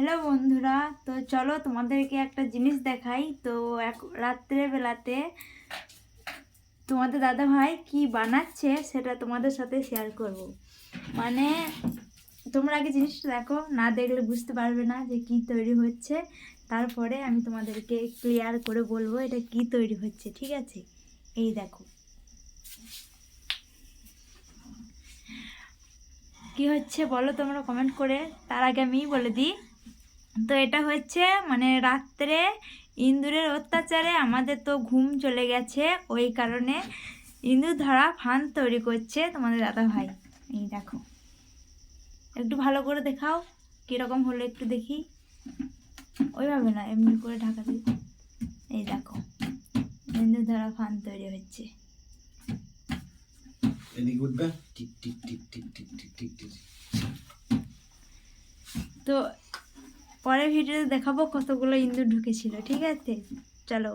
Hello বন্ধুরা, তো চলো তোমাদেরকে একটা জিনিস দেখাই। তো রাত্রে বেলাতে তোমাদের দাদা ভাই কি বানাচ্ছে সেটা তোমাদের সাথে শেয়ার করব। মানে তোমরা আগে জিনিসটা দেখো, না দেখলে বুঝতে পারবে না যে কি তৈরি হচ্ছে। তারপরে আমি তোমাদেরকে ক্লিয়ার করে বলবো এটা কি তৈরি হচ্ছে, ঠিক আছে? এই দেখো কি হচ্ছে বলো তোমরা কমেন্ট করে। তার আগে আমি বলে দিই, তো এটা হচ্ছে মানে রাত্রে ইঁদুরের অত্যাচারে আমাদের তো ঘুম চলে গেছে, ওই কারণে ইঁদুর ধরা ফান তৈরি করছে তোমাদের দাদা ভাই। এই দেখো, একটু ভালো করে দেখাও কীরকম হলো একটু দেখি। ওইভাবে না, এমনি করে ঢাকা দিই। এই দেখো, ইঁদুর ধরা ফান তৈরি হচ্ছে। তো পরের ভিডিওতে দেখাবো কতগুলো ইঁদুর ঢুকেছিল, ঠিক আছে? চলো।